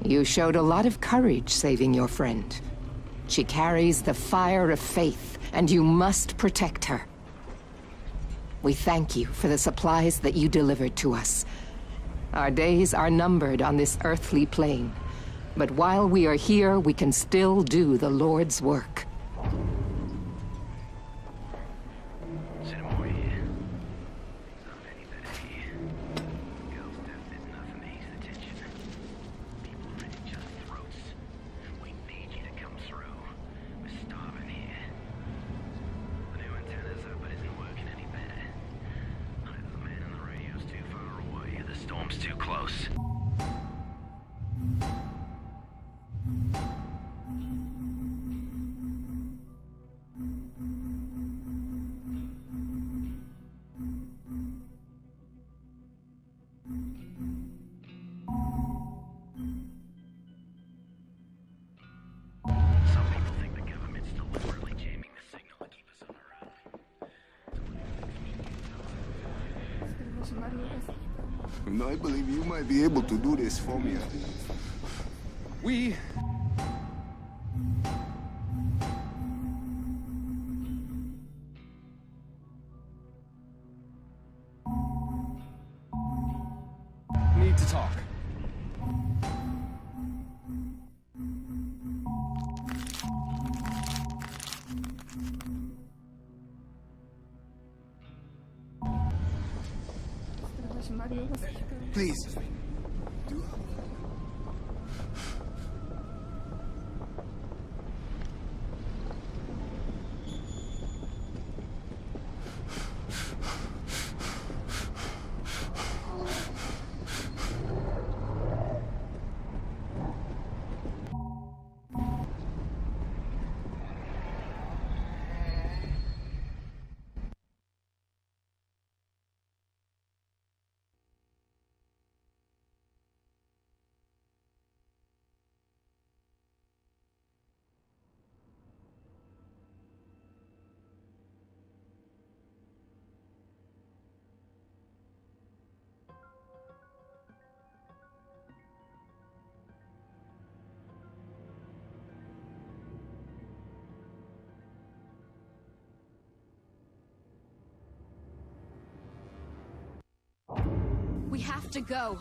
You showed a lot of courage saving your friend. She carries the fire of faith, and you must protect her. We thank you for the supplies that you delivered to us. Our days are numbered on this earthly plane, but while we are here, we can still do the Lord's work. Too close. Some people think the government's deliberately jamming the signal to keep us on the run. No, I believe you might be able to do this for me. We... need to talk. Please. We have to go.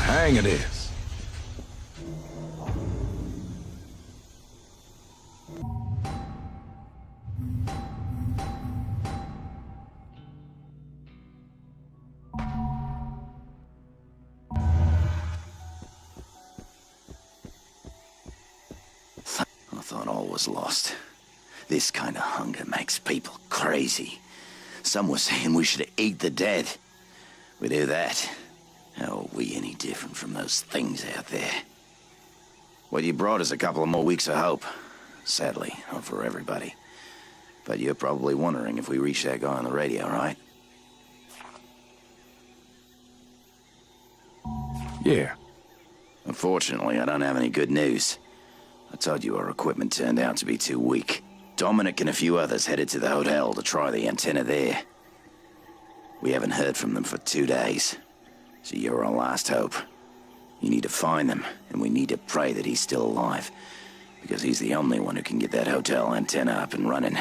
Hang it is. I thought all was lost. This kind of hunger makes people crazy. Some were saying we should eat the dead. We do that. How are we any different from those things out there? What you brought is a couple of more weeks of hope. Sadly, not for everybody. But you're probably wondering if we reached that guy on the radio, right? Yeah. Unfortunately, I don't have any good news. I told you our equipment turned out to be too weak. Dominic and a few others headed to the hotel to try the antenna there. We haven't heard from them for 2 days. So you're our last hope. You need to find them, and we need to pray that he's still alive. Because he's the only one who can get that hotel antenna up and running.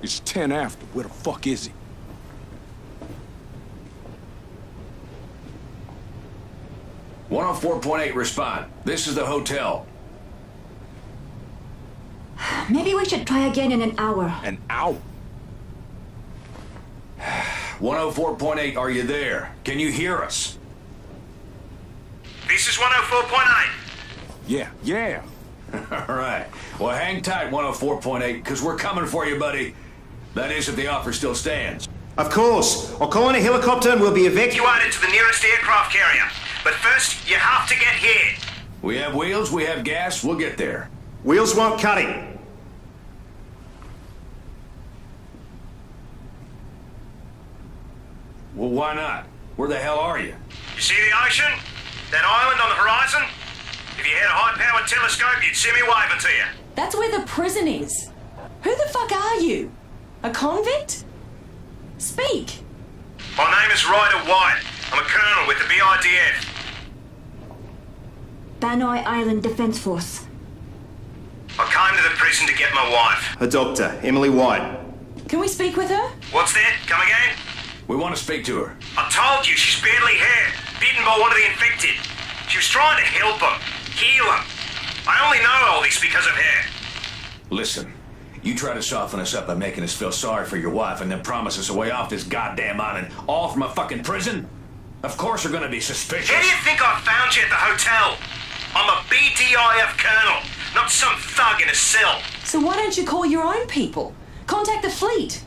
It's 10 after. Where the fuck is he? .8 respond. This is the hotel. Maybe we should try again in an hour. An hour? 104.8, are you there? Can you hear us? This is 104.8. Yeah. All right. Well, hang tight, 104.8, because we're coming for you, buddy. That is, if the offer still stands. Of course. I'll call in a helicopter and we'll be Evacuated to the nearest aircraft carrier. But first, you have to get here. We have wheels, we have gas, we'll get there. Wheels won't cut it. Well, why not? Where the hell are you? You see the ocean? That island on the horizon? If you had a high-powered telescope, you'd see me waving to you. That's where the prison is. Who the fuck are you? A convict? Speak. My name is Ryder White. I'm a colonel with the BIDF. Banoi Island Defense Force. I came to the prison to get my wife. A doctor, Emily White. Can we speak with her? What's that? Come again? We want to speak to her. I told you, she's badly hurt. Bitten by one of the infected. She was trying to help him. Heal him. I only know all this because of her. Listen, you try to soften us up by making us feel sorry for your wife and then promise us a way off this goddamn island, all from a fucking prison? Of course we're gonna be suspicious. How do you think I found you at the hotel? I'm a BDIF colonel, not some thug in a cell. So why don't you call your own people? Contact the fleet.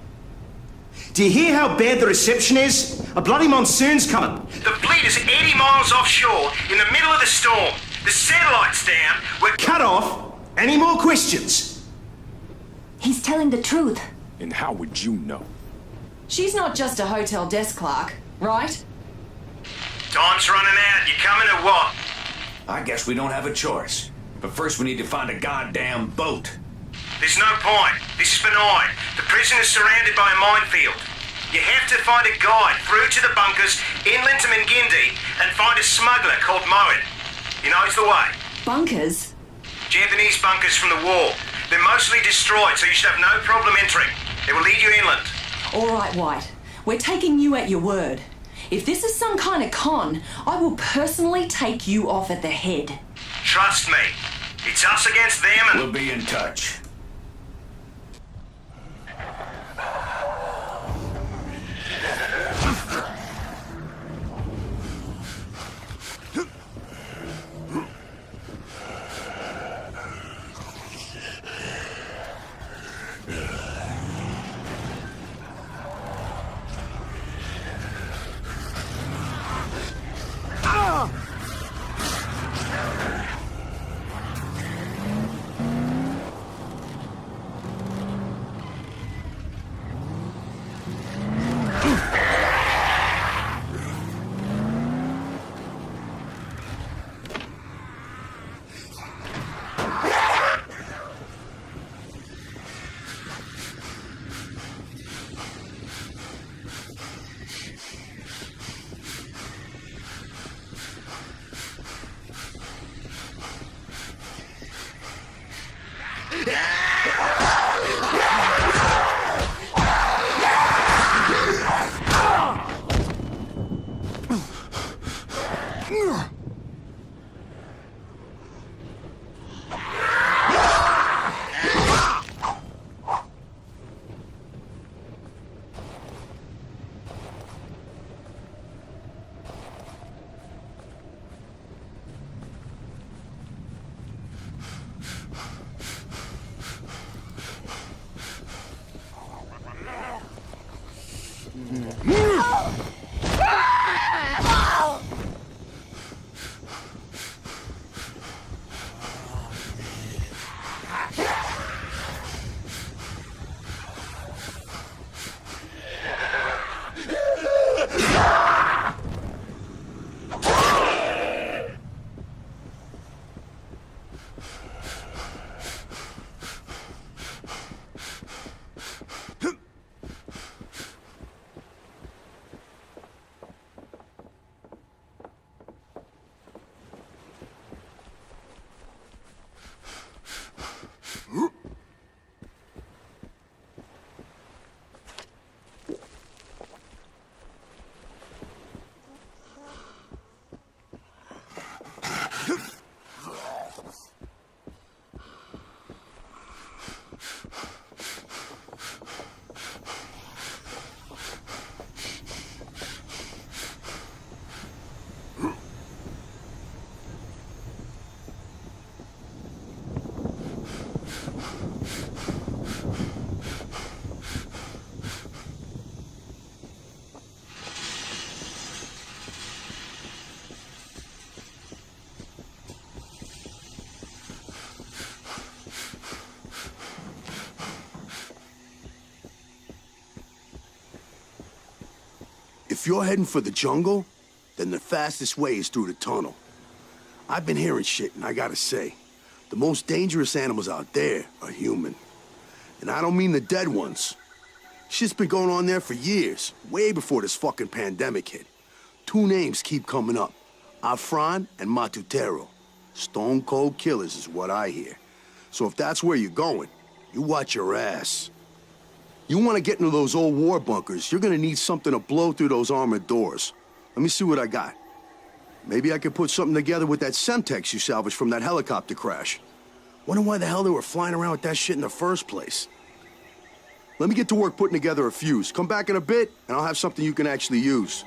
Do you hear how bad the reception is? A bloody monsoon's coming. The fleet is 80 miles offshore in the middle of the storm. The satellite's down. We're Cut off. Any more questions? He's telling the truth. And how would you know? She's not just a hotel desk clerk, right? Time's running out. You coming or what? I guess we don't have a choice. But first we need to find a goddamn boat. There's no point. This is benign. The prison is surrounded by a minefield. You have to find a guide through to the bunkers inland to Mingindi and find a smuggler called Moen. He knows the way. Bunkers? Japanese bunkers from the war. They're mostly destroyed, so you should have no problem entering. They will lead you inland. All right, White. We're taking you at your word. If this is some kind of con, I will personally take you off at the head. Trust me. It's us against them and... We'll be in touch. If you're heading for the jungle, then the fastest way is through the tunnel. I've been hearing shit, and I gotta say, the most dangerous animals out there are human. And I don't mean the dead ones. Shit's been going on there for years, way before this fucking pandemic hit. Two names keep coming up, Afran and Matutero. Stone cold killers is what I hear. So if that's where you're going, you watch your ass. You want to get into those old war bunkers, you're gonna need something to blow through those armored doors. Let me see what I got. Maybe I could put something together with that Semtex you salvaged from that helicopter crash. Wonder why the hell they were flying around with that shit in the first place. Let me get to work putting together a fuse. Come back in a bit, and I'll have something you can actually use.